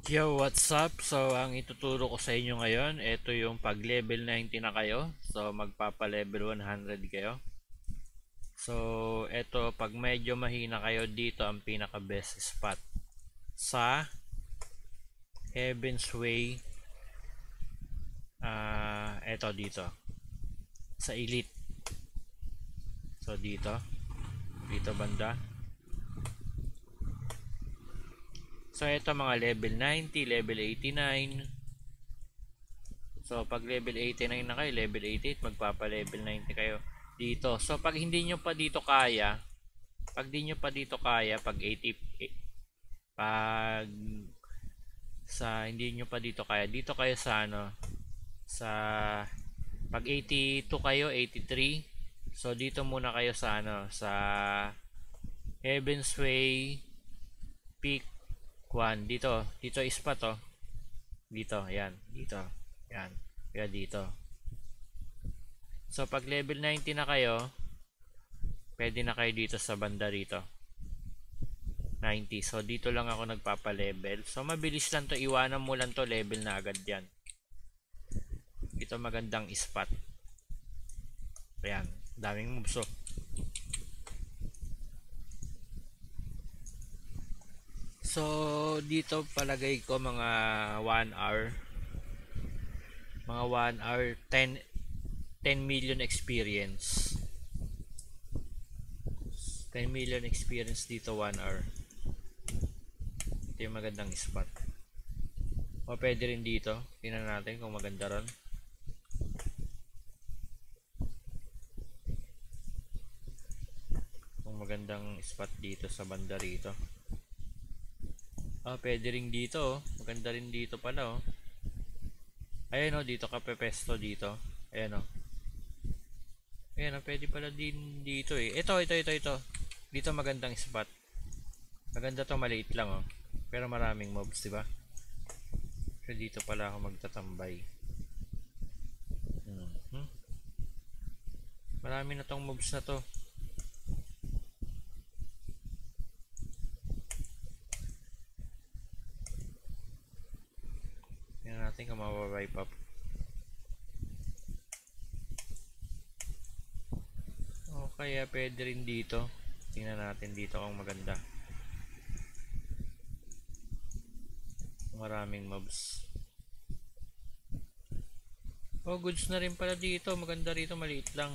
Yo, what's up? So, ang ituturo ko sa inyo ngayon, ito yung pag level 90 na kayo. So, magpapa-level 100 kayo. So, ito, pag medyo mahina kayo, dito ang pinaka-best spot. Sa Heaven's Way, ito dito. Sa Elite. So, dito banda. So, ito mga level 90, level 89. So, pag level 89 na kayo, level 88, magpapa-level 90 kayo dito. So, pag hindi nyo pa dito kaya, pag 80, pag hindi nyo pa dito kaya, dito kayo sa sa pag 82 kayo, 83. So, dito muna kayo sa sa Heaven's Way Peak 1. Dito is pa to. Dito, yan, dito. Yan, kaya dito. So, pag level 90 na kayo, pwede na kayo dito sa banda rito. 90. So, dito lang ako nagpapa-level. So, mabilis lang to. Iwanan mo lang to. Level na agad yan. Ito magandang spot. Ayan. Daming moves. So, dito palagay ko mga 1 hour. Mga 1 hour, 10 million experience. 10 million experience dito 1 hour. Ito yung magandang spot. O pwede rin dito. Tingnan natin kung maganda ron. Kung magandang spot dito sa banda rito. Pwede rin dito. Maganda rin dito pala oh. Ayan o, dito ka pepesto dito. Ayan o. Ayan o, pwede pala din dito eh. Ito. Dito magandang spot. Maganda to, maliit lang oh. Pero maraming mobs, diba? So dito pala ako magtatambay. Marami na tong mobs na to. Tingnan natin kung mabawipe up. O kaya pwede rin dito. Tingnan natin dito kung maganda. Maraming mobs. Oh, goods na rin pala dito. Maganda rito, maliit lang.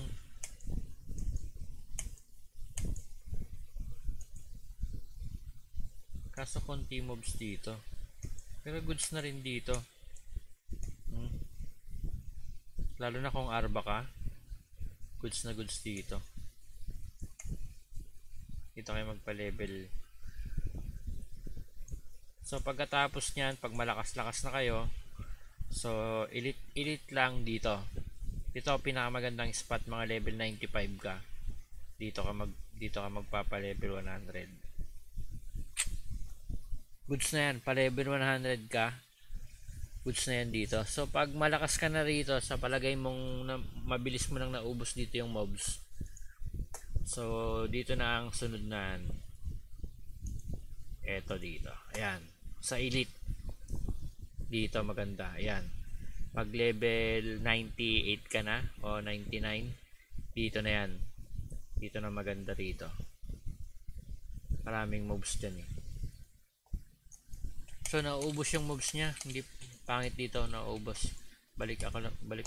Kaso konti mobs dito. Pero goods na rin dito. Lalo na kung arba ka. Goods na goods dito. Dito kayo magpa-level. So pagkatapos niyan, pag malakas-lakas na kayo, so elite lang dito. Dito pinakamagandang spot, mga level 95 ka. Dito ka magpapa-level 100. Goods na yan, pa-level 100 ka. Goods na yan dito. So pag malakas ka na rito, sa palagay mong mabilis mo nang naubos dito yung mobs. So dito na ang sunod na eto dito. Ayan. Sa elite. Dito maganda. Ayan. Pag level 98 ka na o 99, dito na yan. Dito na maganda rito. Maraming moves dyan eh. So nauubos yung moves niya. Hindi pangit dito, nauubos. Balik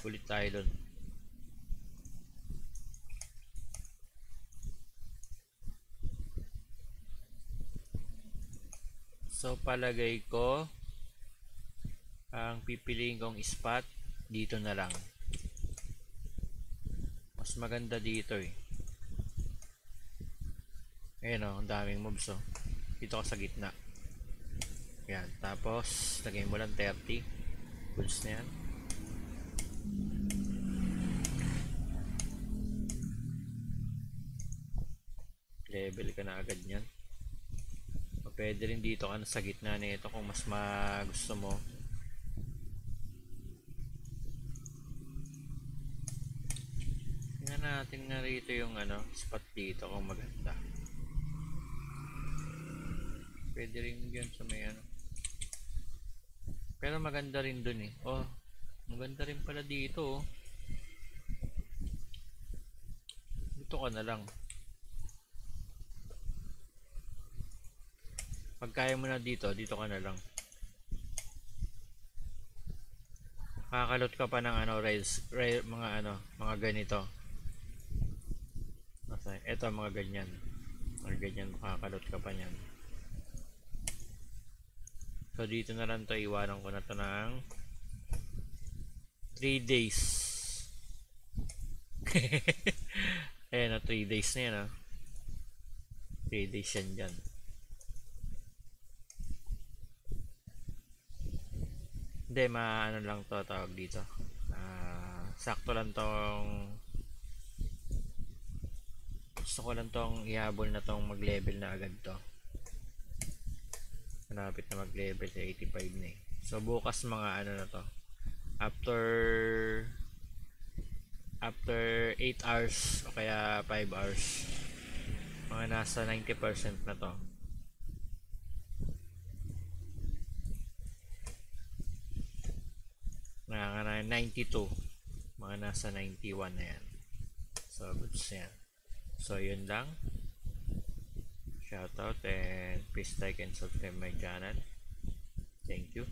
ulit tayo doon. So palagay ko ang pipiliin kong spot dito na lang. Mas maganda dito eh. Ayan o, ang daming moves oh. Dito ka sa gitna. Ayan, tapos lagay mo lang 30. Goods na yan. Level ka na agad yan. O pwede rin dito ka na sa gitna nito kung mas gusto mo. Tingnan natin nga rito yung spot dito kung maganda. Pwede rin yun sa may Pero maganda rin dun eh. Oh, maganda rin pala dito oh. Dito ka na lang. Pag kaya mo na dito, dito ka na lang. Kakalot ka pa ng ano, mga ano, mga ganito. Ito mga ganyan. Mga ganyan, makakalot ka pa niyan. So dito na lang to, iwanan ko na to ng 3 days. Ayan na, 3 days na yan 3 days yan dyan. Hindi, ano lang to tawag dito. Sakto lang tong gusto ko lang tong ihabol na tong mag-level na agad to. Malapit na mag-level sa 85 na eh. So bukas mga ano na to. After 8 hours o kaya 5 hours. Mga nasa 90% na to. Mga 92. Mga nasa 91 na yan. So goods yan. So yun lang. Shoutout and please like and subscribe my channel. Thank you.